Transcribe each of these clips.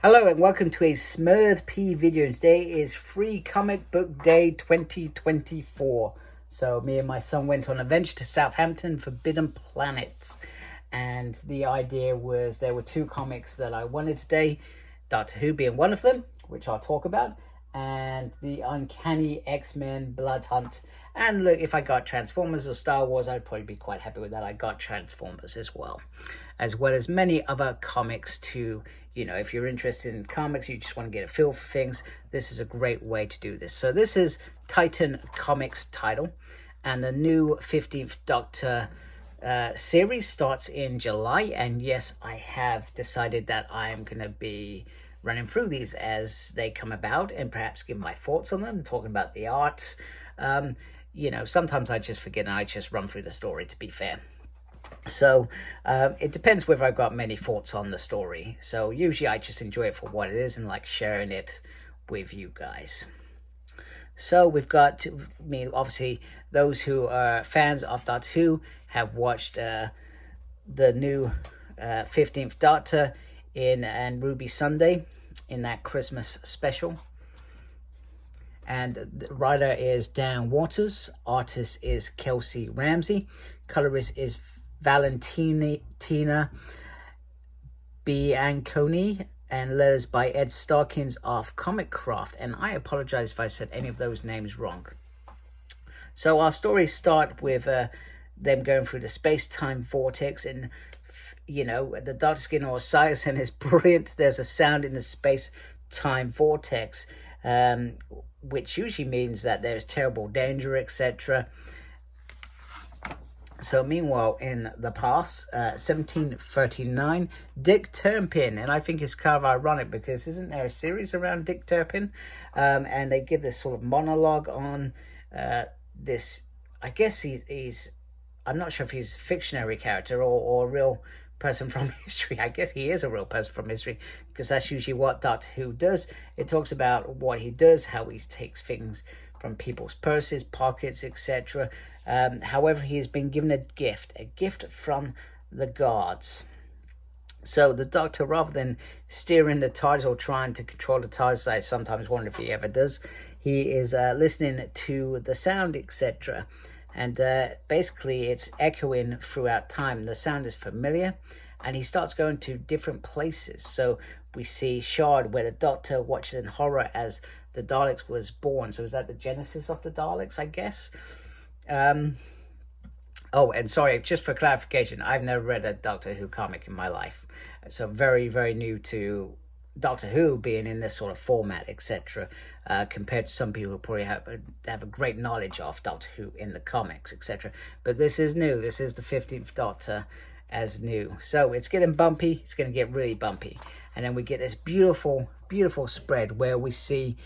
Hello and welcome to a Smurd P video. Today is Free Comic Book Day 2024. So me and my son went on a venture to Southampton, Forbidden Planet. And the idea was there were two comics that I wanted today. Doctor Who being one of them, which I'll talk about. And the Uncanny X-Men Blood Hunt. And look, if I got Transformers or Star Wars, I'd probably be quite happy with that. I got Transformers as well as many other comics to, if you're interested in comics, you just want to get a feel for things, this is a great way to do this. So this is Titan Comics title, and the new 15th Doctor series starts in July, and yes, I have decided that I am going to be running through these as they come about and perhaps give my thoughts on them, talking about the art. Sometimes I just forget and I just run through the story, to be fair. So it depends whether I've got many thoughts on the story. So usually I just enjoy it for what it is and like sharing it with you guys. So we've got, obviously those who are fans of Doctor Who have watched the new 15th Doctor and Ruby Sunday in that Christmas special. And the writer is Dan Waters, artist is Kelsey Ramsey, colorist is Valentina Bianconi, and letters by Ed Starkins of Comic Craft. And I apologize if I said any of those names wrong. So our stories start with them going through the space-time vortex, and the Doctor's getting all Osiris and is brilliant. There's a sound in the space-time vortex, which usually means that there's terrible danger, etc. So meanwhile, in the past, 1739, Dick Turpin, and I think it's kind of ironic because isn't there a series around Dick Turpin? And they give this sort of monologue on this, I guess he's, I'm not sure if he's a fictionary character or a real person from history. I guess he is a real person from history because that's usually what Doctor Who does. It talks about what he does, how he takes things from people's purses, pockets, etc. However, he has been given a gift from the gods. So the Doctor, rather than steering the TARDIS or trying to control the TARDIS, I sometimes wonder if he ever does, he is listening to the sound, etc. And basically it's echoing throughout time. The sound is familiar, and he starts going to different places. So we see Shard, where the Doctor watches in horror as the Daleks was born. So is that the genesis of the Daleks, I guess? Oh, and sorry, just for clarification, I've never read a Doctor Who comic in my life. So very, very new to Doctor Who being in this sort of format, etc. Compared to some people who probably have a great knowledge of Doctor Who in the comics, etc. But this is new. This is the 15th Doctor as new. So it's getting bumpy. It's going to get really bumpy. And then we get this beautiful, beautiful spread where we see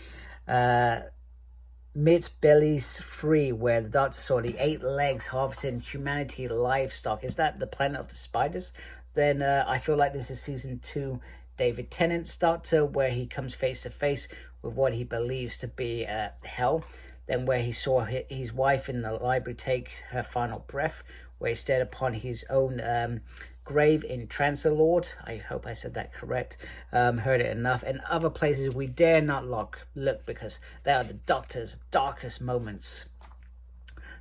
Mid Bellies Free, where the Doctor saw the 8 legs harvesting humanity livestock. Is that the planet of the spiders? Then I feel like this is season 2, David Tennant's Doctor, where he comes face to face with what he believes to be hell. Then where he saw his wife in the library take her final breath, where he stared upon his own grave in Transalord. I hope I said that correct. Heard it enough. And other places we dare not look because they are the Doctor's darkest moments.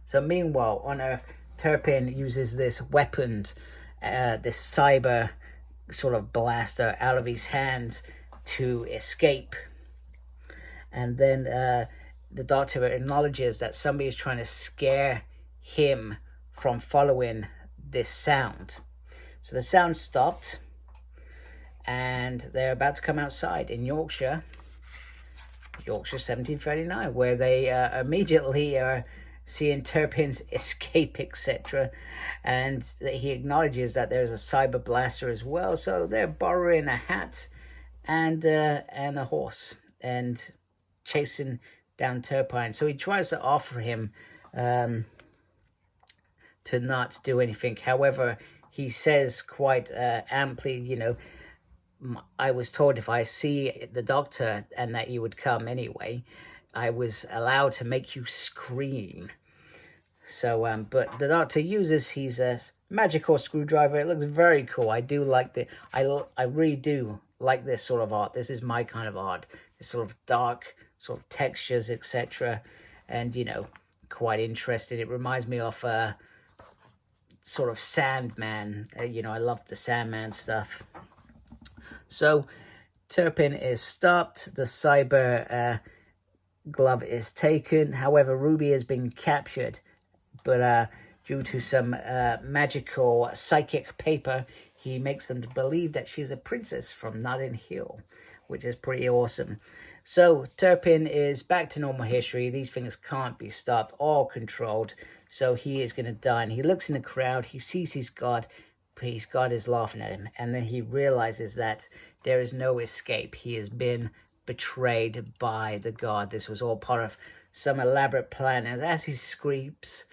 So meanwhile, on Earth, Turpin uses this weapon, this cyber sort of blaster out of his hands to escape. And then the Doctor acknowledges that somebody is trying to scare him from following this sound. So the sound stopped, and they're about to come outside in Yorkshire 1739, where they immediately are seeing Turpin's escape, etc. And he acknowledges that there's a cyber blaster as well. So they're borrowing a hat and a horse and chasing down Turpin. So he tries to offer him to not do anything. However, he says quite amply, I was told if I see the Doctor and that you would come anyway, I was allowed to make you scream. So, but the Doctor uses his magical screwdriver. It looks very cool. I do like I really do like this sort of art. This is my kind of art. This sort of dark, sort of textures, etc. And, you know, quite interested. It reminds me of sort of Sandman. You know, I love the Sandman stuff. So Turpin is stopped. The cyber glove is taken. However, Ruby has been captured, but due to some magical psychic paper, he makes them believe that she's a princess from Notting Hill, which is pretty awesome. So Turpin is back to normal history. These things can't be stopped or controlled, so he is going to die. And he looks in the crowd, he sees his god, but his god is laughing at him, and then he realizes that there is no escape. He has been betrayed by the god. This was all part of some elaborate plan. And as he screams,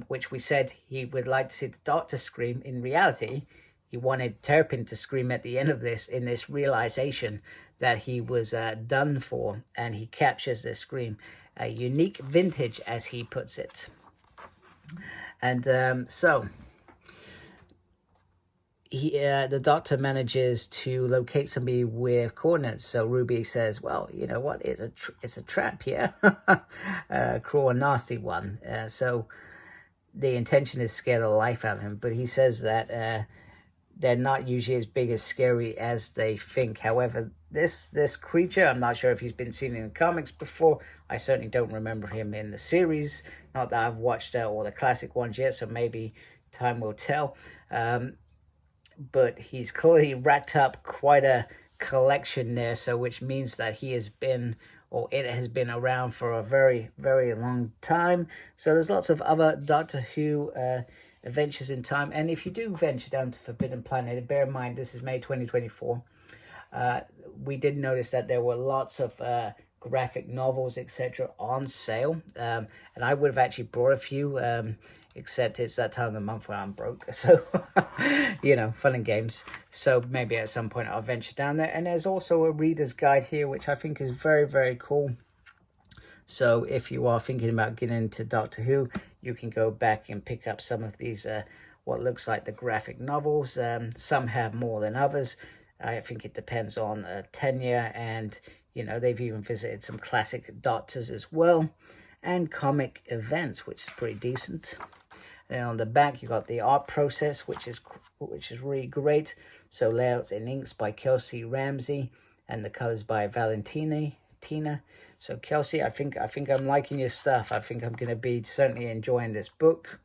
which we said he would like to see the Doctor scream, in reality, he wanted Turpin to scream at the end of this, in this realization that he was done for, and he captures the scream. A unique vintage, as he puts it. And so the Doctor manages to locate somebody with coordinates. So Ruby says, well, you know what, it's a trap, yeah? Cruel and nasty one. So the intention is to scare the life out of him, but he says that they're not usually as big as scary as they think. However, this creature, I'm not sure if he's been seen in the comics before. I certainly don't remember him in the series. Not that I've watched all the classic ones yet, so maybe time will tell. But he's clearly racked up quite a collection there, so which means that he has been, or it has been around for a very, very long time. So there's lots of other Doctor Who adventures in time. And if you do venture down to Forbidden Planet, bear in mind this is May 2024. We did notice that there were lots of graphic novels, etc., on sale. And I would have actually brought a few, except it's that time of the month where I'm broke. So, you know, fun and games. So maybe at some point I'll venture down there. And there's also a reader's guide here, which I think is very, very cool. So if you are thinking about getting into Doctor Who, you can go back and pick up some of these, what looks like the graphic novels. Some have more than others. I think it depends on tenure, and, you know, they've even visited some classic Doctors as well, and comic events, which is pretty decent. And then on the back, you got the art process, which is really great. So layouts and inks by Kelsey, Ramsey, and the colors by Valentina. So Kelsey, I think I'm liking your stuff. I think I'm going to be certainly enjoying this book,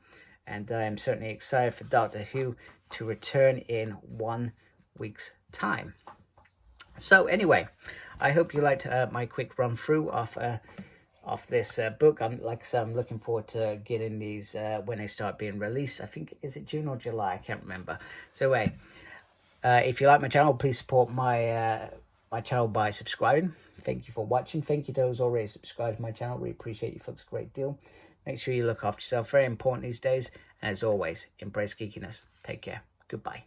and I'm certainly excited for Doctor Who to return in 1 week's time. So anyway, I hope you liked my quick run through of this book. Like I said, I'm looking forward to getting these when they start being released. I think, is it June or July? I can't remember. So anyway, if you like my channel, please support my my channel by subscribing. Thank you for watching. Thank you to those already subscribed to my channel. Really appreciate you folks a great deal. Make sure you look after yourself. Very important these days. And as always, embrace geekiness. Take care. Goodbye.